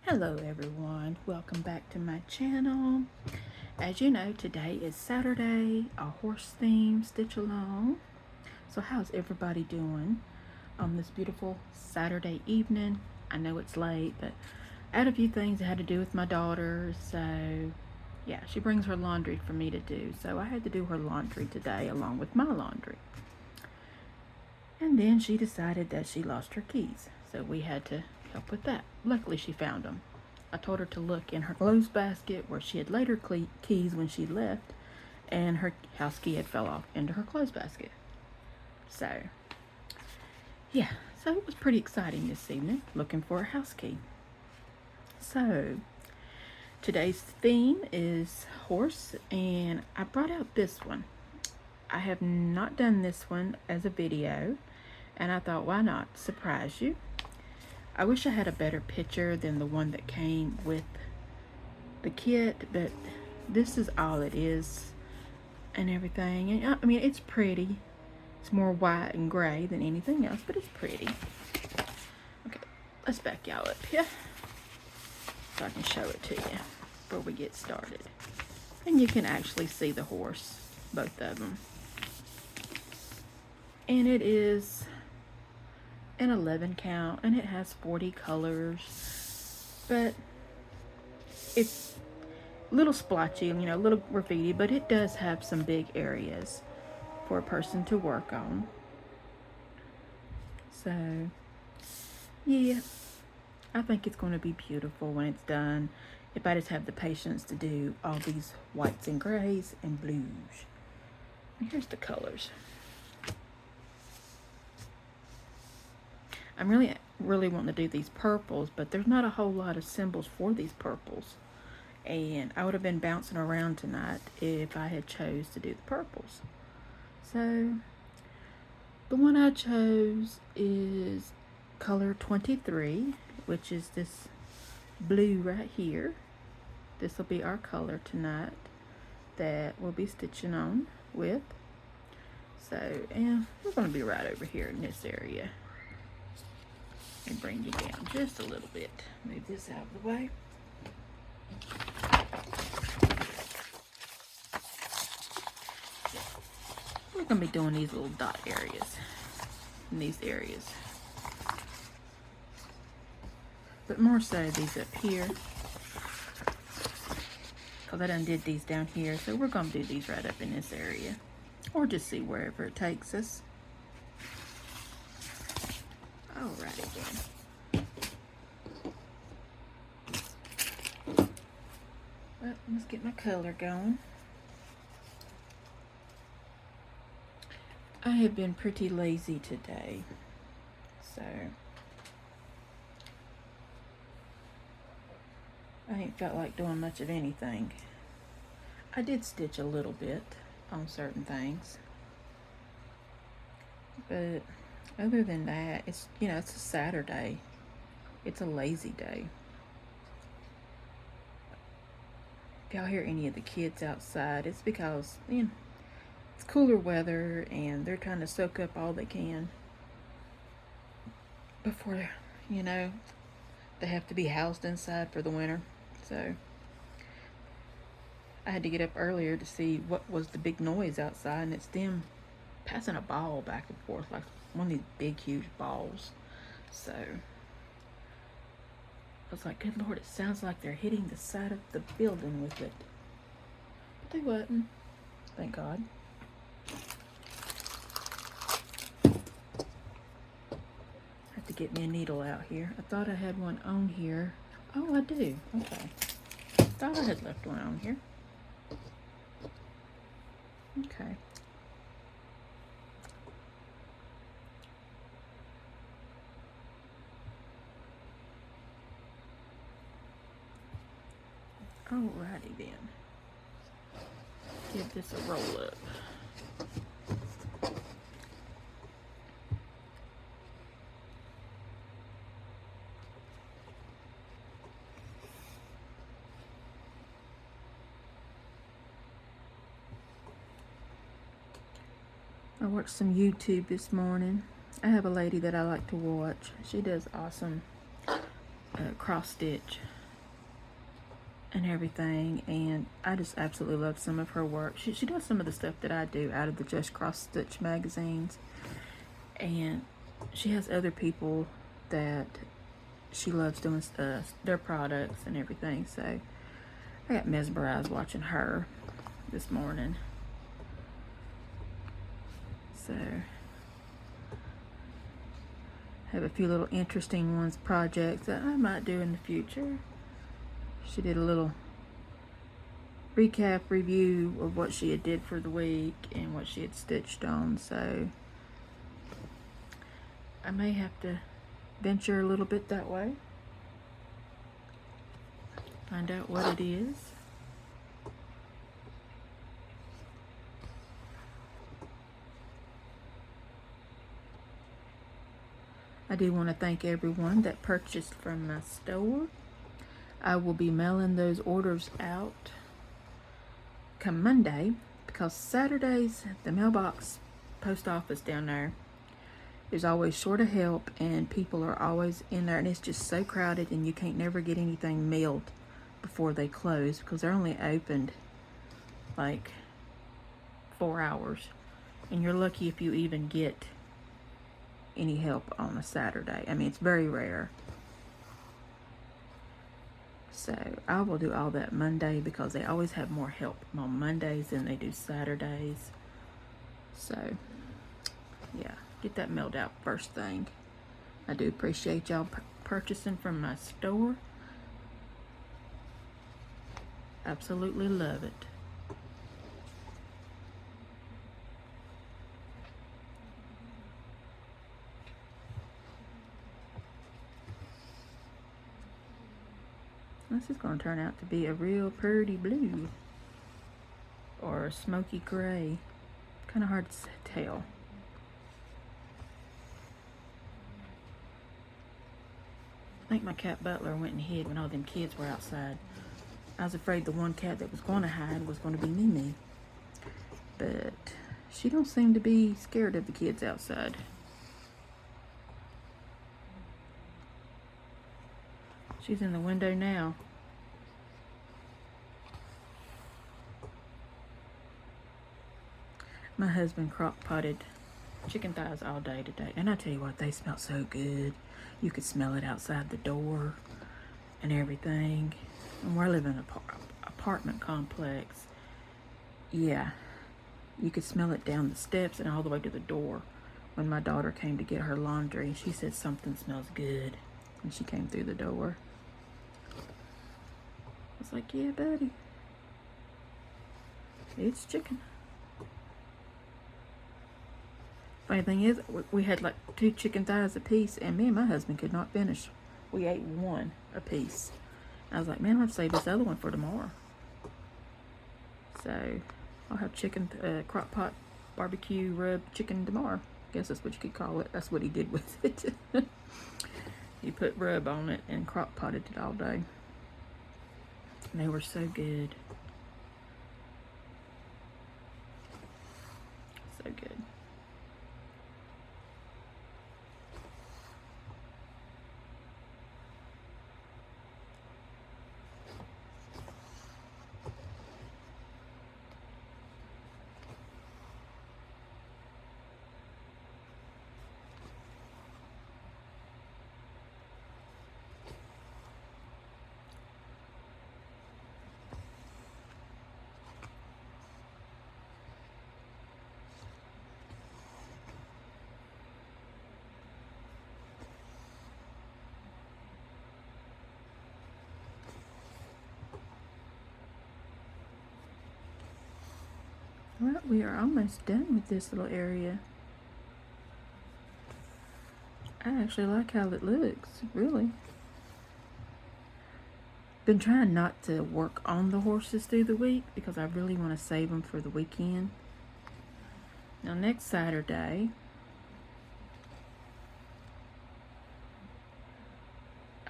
Hello everyone, welcome back to my channel. As you know, today is Saturday, a horse theme stitch along. So how's everybody doing on this beautiful Saturday evening? I know it's late, but I had a few things I had to do with my daughter. So yeah, she brings her laundry for me to do, so I had to do her laundry today along with my laundry. And then she decided that she lost her keys, so we had to help with that. Luckily she found them. I told her to look in her clothes basket where she had laid her keys when she left, and her house key had fell off into her clothes basket. So yeah, so it was pretty exciting this evening looking for a house key. So today's theme is horse, and I brought out this one. I have not done this one as a video, and I thought, why not surprise you? I wish I had a better picture than the one that came with the kit, but this is all it is and everything. And I mean, it's pretty. It's more white and gray than anything else, but it's pretty. Okay, let's back y'all up here so I can show it to you before we get started. And you can actually see the horse, both of them. And it is an 11 count, and it has 40 colors, but it's a little splotchy, you know, a little graffiti, but it does have some big areas for a person to work on. So yeah, I think it's going to be beautiful when it's done, if I just have the patience to do all these whites and grays and blues. And here's the colors. I'm really wanting to do these purples, but there's not a whole lot of symbols for these purples, and I would have been bouncing around tonight if I had chose to do the purples. So the one I chose is color 23, which is this blue right here. This will be our color tonight that we'll be stitching on with. So, and we're going to be right over here in this area. And bring you down just a little bit. Move this out of the way. We're going to be doing these little dot areas in these areas. But more so these up here, because I done did these down here. So we're going to do these right up in this area, or just see wherever it takes us. Alrighty then. Well, let's get my color going. I have been pretty lazy today, so I ain't felt like doing much of anything. I did stitch a little bit on certain things, but other than that, it's, you know, it's a Saturday. It's a lazy day. If y'all hear any of the kids outside, it's because, you know, it's cooler weather and they're trying to soak up all they can before, you know, they have to be housed inside for the winter. So I had to get up earlier to see what was the big noise outside, and it's them passing a ball back and forth, like one of these big huge balls. So I was like, good Lord, it sounds like they're hitting the side of the building with it. But they wasn't, thank God. I have to get me a needle out here. I thought I had one on here. Oh, I do. Okay. Thought I had left one on here. Okay. Alrighty then. Give this a roll up. I watched some YouTube this morning. I have a lady that I like to watch. She does awesome cross stitch and everything, and I just absolutely love some of her work. She does some of the stuff that I do out of the Just Cross Stitch magazines, and she has other people that she loves doing their products and everything. So I got mesmerized watching her this morning. So have a few little interesting ones, projects that I might do in the future. She did a little recap review of what she had did for the week and what she had stitched on, so I may have to venture a little bit that way, find out what it is. I do want to thank everyone that purchased from my store. I will be mailing those orders out come Monday, because Saturdays, the mailbox post office down there is always short of help, and people are always in there, and it's just so crowded, and you can't never get anything mailed before they close, because they're only opened like 4 hours, and you're lucky if you even get any help on a Saturday. I mean, it's very rare. So I will do all that Monday, because they always have more help on Mondays than they do Saturdays. So yeah, get that mailed out first thing. I do appreciate y'all purchasing from my store. Absolutely love it. This is going to turn out to be a real pretty blue or a smoky gray. Kind of hard to tell. I think my cat Butler went and hid when all them kids were outside. I was afraid the one cat that was going to hide was going to be Mimi. But she don't seem to be scared of the kids outside. She's in the window now. My husband crock-potted chicken thighs all day today. And I tell you what, they smell so good. You could smell it outside the door and everything. And we're living in an apartment complex. Yeah, you could smell it down the steps and all the way to the door. When my daughter came to get her laundry, she said something smells good. And she came through the door. I was like, yeah, buddy. It's chicken. Funny thing is, we had like 2 chicken thighs a piece, and me and my husband could not finish. We ate 1 a piece. I was like, man, I'll have to save this other one for tomorrow. So I'll have chicken, crock pot barbecue rub chicken tomorrow. Guess that's what you could call it. That's what he did with it. He put rub on it and crock potted it all day. And they were so good. So good. Well, we are almost done with this little area. I actually like how it looks, really. Been trying not to work on the horses through the week because I really want to save them for the weekend. Now next Saturday,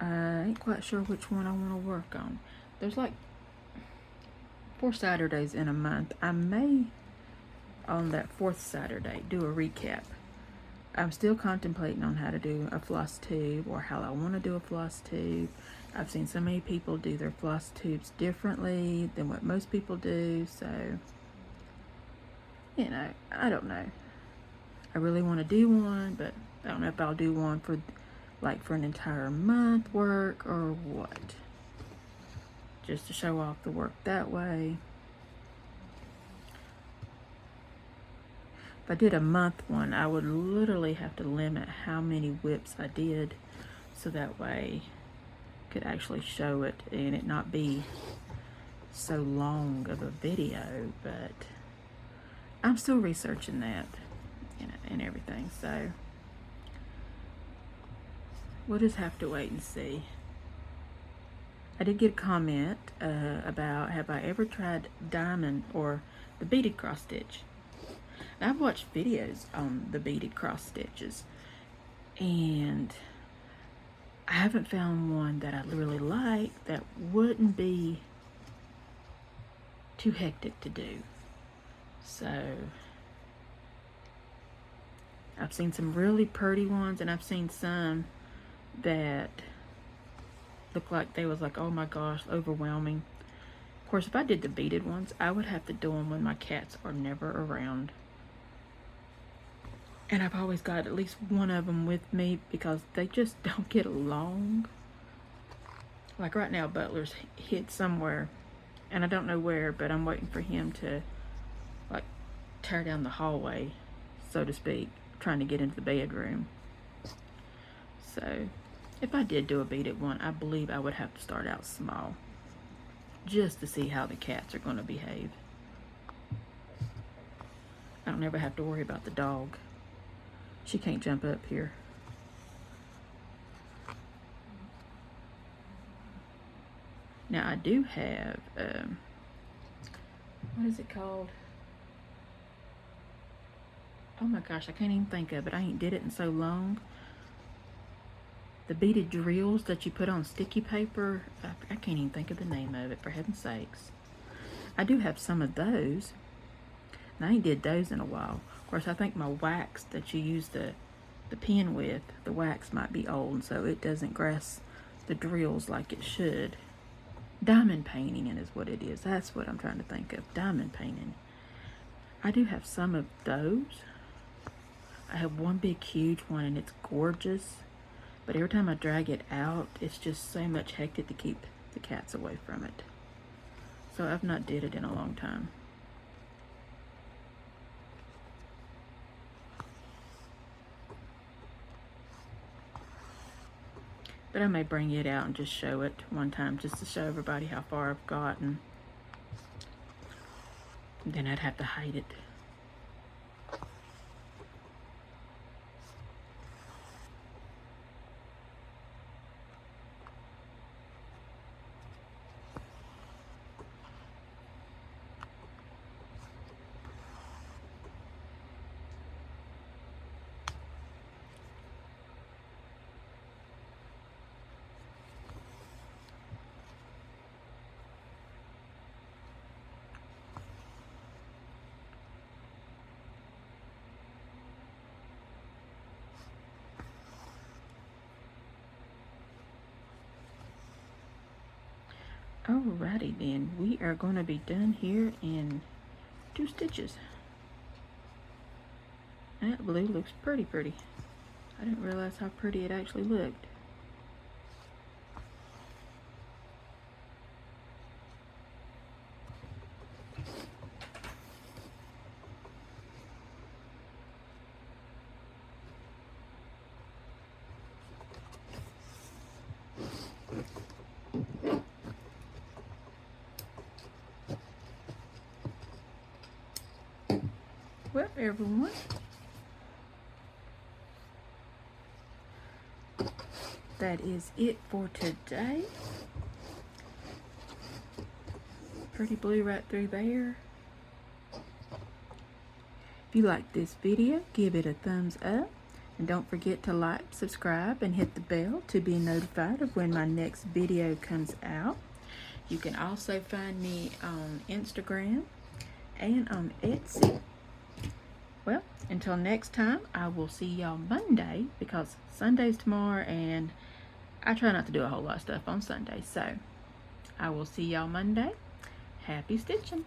I ain't quite sure which one I want to work on. There's like 4 Saturdays in a month. I may, on that 4th Saturday, do a recap. I'm still contemplating on how to do a floss tube, or how I want to do a floss tube, I've seen so many people do their floss tubes differently than what most people do, so, you know, I don't know. I really want to do one, but I don't know if I'll do one for, like, for an entire month work or what. Just to show off the work that way. If I did a month one, I would literally have to limit how many whips I did, so that way I could actually show it and it not be so long of a video. But I'm still researching that, you know, and everything, so we'll just have to wait and see. I did get a comment about, have I ever tried diamond or the beaded cross stitch? And I've watched videos on the beaded cross stitches, and I haven't found one that I really like that wouldn't be too hectic to do. So I've seen some really pretty ones, and I've seen some that look like they was like, oh my gosh, overwhelming. Of course, if I did the beaded ones, I would have to do them when my cats are never around. And I've always got at least one of them with me because they just don't get along. Like right now, Butler's hid somewhere, and I don't know where, but I'm waiting for him to, like, tear down the hallway, so to speak, trying to get into the bedroom. So if I did do a beaded one, I believe I would have to start out small, just to see how the cats are going to behave. I don't ever have to worry about the dog. She can't jump up here. Now I do have, what is it called? Oh my gosh, I can't even think of it. I ain't did it in so long. The beaded drills that you put on sticky paper. I can't even think of the name of it, for heaven's sakes. I do have some of those, and I ain't did those in a while. Of course, I think my wax that you use the pen with, the wax might be old, so it doesn't grasp the drills like it should. Diamond painting is what it is. That's what I'm trying to think of. Diamond painting. I do have some of those. I have one big huge one, and it's gorgeous. But every time I drag it out, it's just so much hectic to keep the cats away from it. So I've not did it in a long time. But I may bring it out and just show it one time, just to show everybody how far I've gotten. And then I'd have to hide it. Alrighty then, we are going to be done here in 2 stitches. And that blue looks pretty. I didn't realize how pretty it actually looked. Well, everyone, that is it for today. Pretty blue right through there. If you like this video, give it a thumbs up. And don't forget to like, subscribe, and hit the bell to be notified of when my next video comes out. You can also find me on Instagram and on Etsy. Well, until next time, I will see y'all Monday, because Sunday's tomorrow and I try not to do a whole lot of stuff on Sunday. So I will see y'all Monday. Happy stitching.